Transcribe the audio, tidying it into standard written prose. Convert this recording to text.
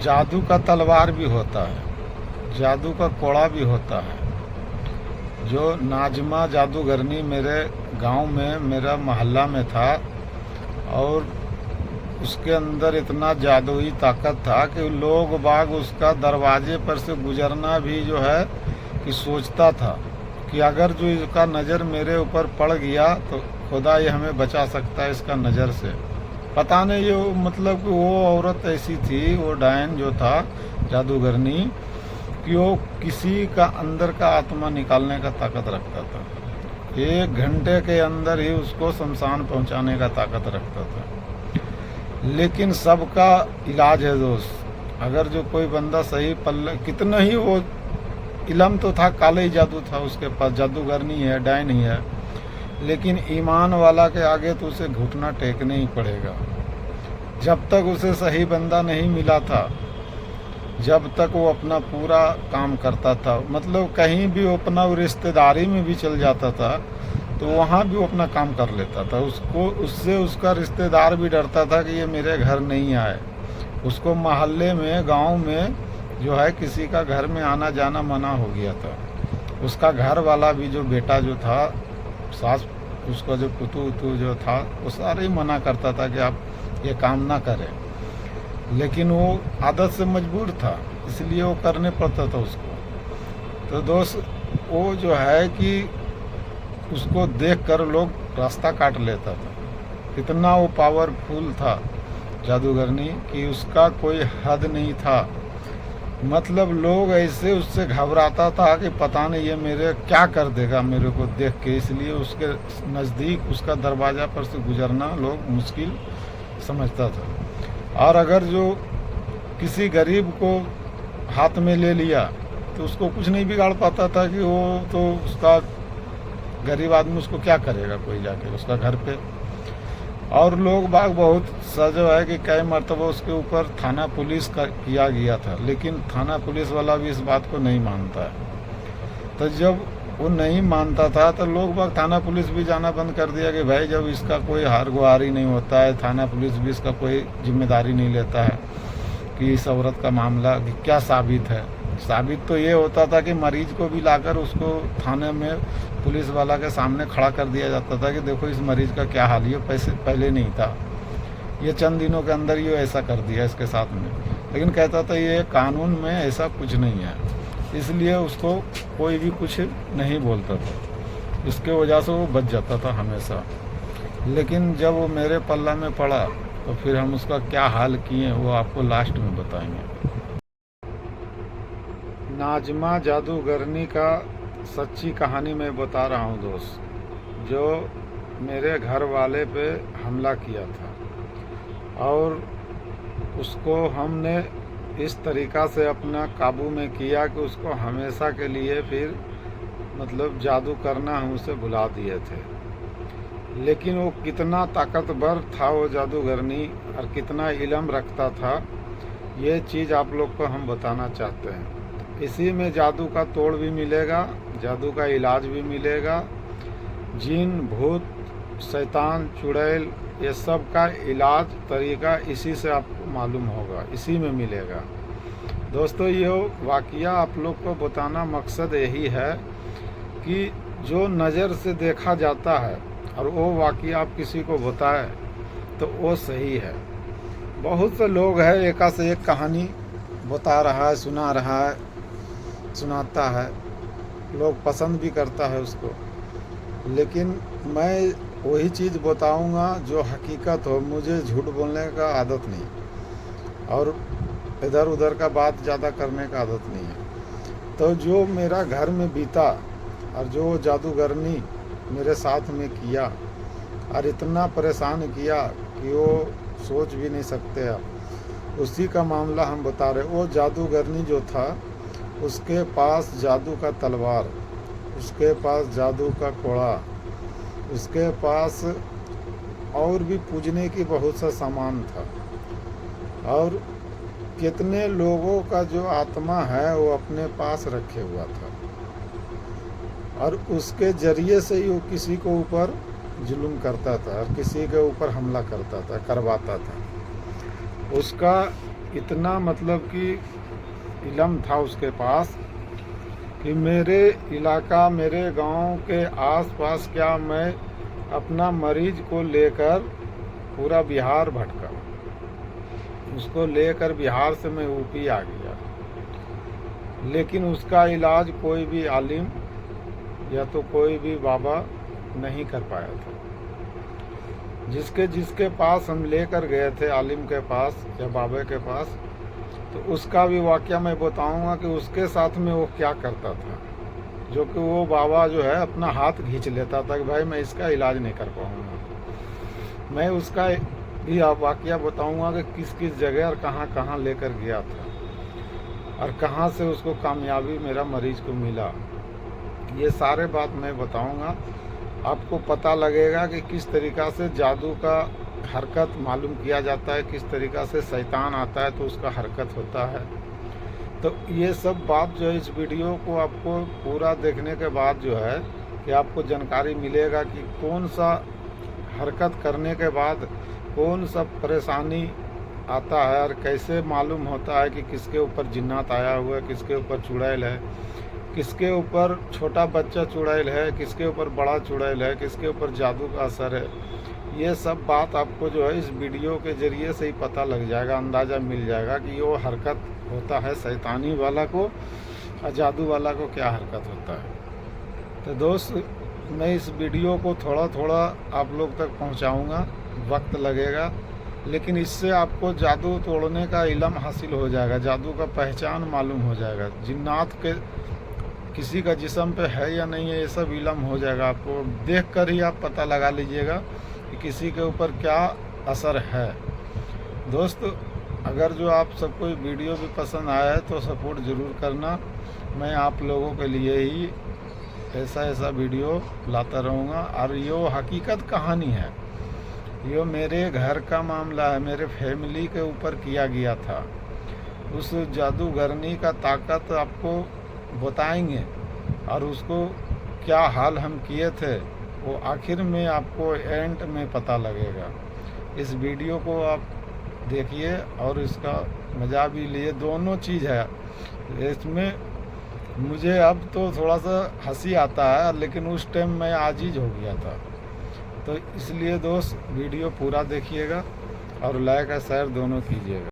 जादू का तलवार भी होता है, जादू का कोड़ा भी होता है। जो नाजमा जादूगरनी मेरे गांव में, मेरा मोहल्ला में था, और उसके अंदर इतना जादुई ताकत था कि लोग बाग उसका दरवाजे पर से गुजरना भी जो है कि सोचता था कि अगर जो इसका नज़र मेरे ऊपर पड़ गया तो खुदा ये हमें बचा सकता है इसका नज़र से। पता नहीं ये मतलब कि वो औरत ऐसी थी, वो डायन जो था जादूगरनी, कि वो किसी का अंदर का आत्मा निकालने का ताकत रखता था। 1 घंटे के अंदर ही उसको शमशान पहुंचाने का ताकत रखता था। लेकिन सबका इलाज है दोस्त। अगर जो कोई बंदा सही पल्ले, कितना ही वो इलम तो था, काले ही जादू था उसके पास, जादूगरनी है, डायन ही है, लेकिन ईमान वाला के आगे तो उसे घुटना टेकने ही पड़ेगा। जब तक उसे सही बंदा नहीं मिला था, जब तक वो अपना पूरा काम करता था, मतलब कहीं भी वो अपना रिश्तेदारी में भी चल जाता था तो वहाँ भी वो अपना काम कर लेता था। उसको उससे उसका रिश्तेदार भी डरता था कि ये मेरे घर नहीं आए। उसको मोहल्ले में, गांव में जो है किसी का घर में आना जाना मना हो गया था। उसका घर वाला भी, जो बेटा जो था, सास, उसका जो पुतू उतू जो था, वो सारे ही मना करता था कि आप ये काम ना करें, लेकिन वो आदत से मजबूर था, इसलिए वो करने पड़ता था उसको। तो दोस्त, वो जो है कि उसको देखकर लोग रास्ता काट लेता था। कितना वो पावरफुल था जादूगरनी कि उसका कोई हद नहीं था। मतलब लोग ऐसे उससे घबराता था कि पता नहीं ये मेरे क्या कर देगा मेरे को देख के, इसलिए उसके नज़दीक, उसका दरवाज़ा पर से गुजरना लोग मुश्किल समझता था। और अगर जो किसी गरीब को हाथ में ले लिया तो उसको कुछ नहीं बिगाड़ पाता था कि वो तो उसका गरीब आदमी उसको क्या करेगा कोई जाके उसका घर पे। और लोग बाग बहुत सजो है कि कई मरतबा उसके ऊपर थाना पुलिस का किया गया था, लेकिन थाना पुलिस वाला भी इस बात को नहीं मानता है। तो जब वो नहीं मानता था तो लोग बाग, थाना पुलिस भी जाना बंद कर दिया कि भाई जब इसका कोई हार गुहार ही नहीं होता है, थाना पुलिस भी इसका कोई जिम्मेदारी नहीं लेता है कि इस औरत का मामला कि क्या साबित है। साबित तो ये होता था कि मरीज को भी लाकर उसको थाने में पुलिस वाला के सामने खड़ा कर दिया जाता था कि देखो इस मरीज का क्या हाल है, पैसे पहले नहीं था, ये चंद दिनों के अंदर ये ऐसा कर दिया इसके साथ में। लेकिन कहता था ये कानून में ऐसा कुछ नहीं है, इसलिए उसको कोई भी कुछ नहीं बोलता था। इसके वजह से वो बच जाता था हमेशा। लेकिन जब वो मेरे पल्ला में पड़ा तो फिर हम उसका क्या हाल किए वो आपको लास्ट में बताएंगे। नाजमा जादूगरनी का सच्ची कहानी मैं बता रहा हूँ दोस्त, जो मेरे घर वाले पे हमला किया था और उसको हमने इस तरीक़ा से अपना काबू में किया कि उसको हमेशा के लिए फिर मतलब जादू करना हम उसे भुला दिए थे। लेकिन वो कितना ताकतवर था वो जादूगरनी और कितना इल्म रखता था, ये चीज़ आप लोग को हम बताना चाहते हैं। इसी में जादू का तोड़ भी मिलेगा, जादू का इलाज भी मिलेगा। जिन, भूत, शैतान, चुड़ैल, ये सब का इलाज तरीका इसी से आपको मालूम होगा, इसी में मिलेगा। दोस्तों, ये वाक़या आप लोग को बताना मकसद यही है कि जो नज़र से देखा जाता है और वो वाक़या आप किसी को बताएं तो वो सही है। बहुत से लोग हैं एक से एक कहानी बता रहा है, सुना रहा है, सुनाता है, लोग पसंद भी करता है उसको, लेकिन मैं वही चीज़ बताऊंगा जो हकीकत हो। मुझे झूठ बोलने का आदत नहीं और इधर उधर का बात ज़्यादा करने का आदत नहीं है। तो जो मेरा घर में बीता और जो जादूगरनी मेरे साथ में किया और इतना परेशान किया कि वो सोच भी नहीं सकते आप, उसी का मामला हम बता रहे। वो जादूगरनी जो था, उसके पास जादू का तलवार, उसके पास जादू का कोड़ा, उसके पास और भी पूजने की बहुत सा सामान था। और कितने लोगों का जो आत्मा है वो अपने पास रखे हुआ था और उसके ज़रिए से ही वो किसी को ऊपर जुल्म करता था और किसी के ऊपर हमला करता था, करवाता था। उसका इतना मतलब कि इल्म था उसके पास कि मेरे इलाका, मेरे गांव के आसपास क्या, मैं अपना मरीज को लेकर पूरा बिहार भटका, उसको लेकर बिहार से मैं यूपी आ गया, लेकिन उसका इलाज कोई भी आलिम या तो कोई भी बाबा नहीं कर पाया था। जिसके पास हम लेकर गए थे, आलिम के पास या बाबे के पास, तो उसका भी वाकया मैं बताऊंगा कि उसके साथ में वो क्या करता था, जो कि वो बाबा जो है अपना हाथ खींच लेता था कि भाई मैं इसका इलाज नहीं कर पाऊंगा। मैं उसका भी वाकया बताऊंगा कि किस किस जगह और कहाँ कहाँ लेकर गया था और कहाँ से उसको कामयाबी मेरा मरीज को मिला। ये सारे बात मैं बताऊंगा, आपको पता लगेगा कि किस तरीक़ा से जादू का हरकत मालूम किया जाता है, किस तरीक़ा से शैतान आता है तो उसका हरकत होता है। तो ये सब बात जो है इस वीडियो को आपको पूरा देखने के बाद जो है कि आपको जानकारी मिलेगा कि कौन सा हरकत करने के बाद कौन सा परेशानी आता है और कैसे मालूम होता है कि किसके ऊपर जिन्नात आया हुआ है, किसके ऊपर चुड़ैल है, किसके ऊपर छोटा बच्चा चुड़ैल है, किसके ऊपर बड़ा चुड़ैल है, किसके ऊपर जादू का असर है। ये सब बात आपको जो है इस वीडियो के ज़रिए से ही पता लग जाएगा, अंदाज़ा मिल जाएगा कि ये हरकत होता है शैतानी वाला को और जादू वाला को क्या हरकत होता है। तो दोस्त, मैं इस वीडियो को थोड़ा थोड़ा आप लोग तक पहुंचाऊंगा, वक्त लगेगा, लेकिन इससे आपको जादू तोड़ने का इल्म हासिल हो जाएगा, जादू का पहचान मालूम हो जाएगा, जिन्नात के किसी का जिस्म पे है या नहीं है, ये सब इल्म हो जाएगा। आपको देखकर ही आप पता लगा लीजिएगा कि किसी के ऊपर क्या असर है। दोस्त, अगर जो आप सबको वीडियो भी पसंद आया है तो सपोर्ट ज़रूर करना। मैं आप लोगों के लिए ही ऐसा वीडियो लाता रहूँगा। और ये हकीकत कहानी है, ये मेरे घर का मामला है, मेरे फैमिली के ऊपर किया गया था। उस जादूगरनी का ताकत आपको बताएंगे और उसको क्या हाल हम किए थे वो आखिर में आपको एंड में पता लगेगा। इस वीडियो को आप देखिए और इसका मज़ा भी लिए, दोनों चीज़ है इसमें। मुझे अब तो थोड़ा सा हंसी आता है, लेकिन उस टाइम मैं आजीज हो गया था। तो इसलिए दोस्त, वीडियो पूरा देखिएगा और लाइक और शेयर दोनों कीजिएगा।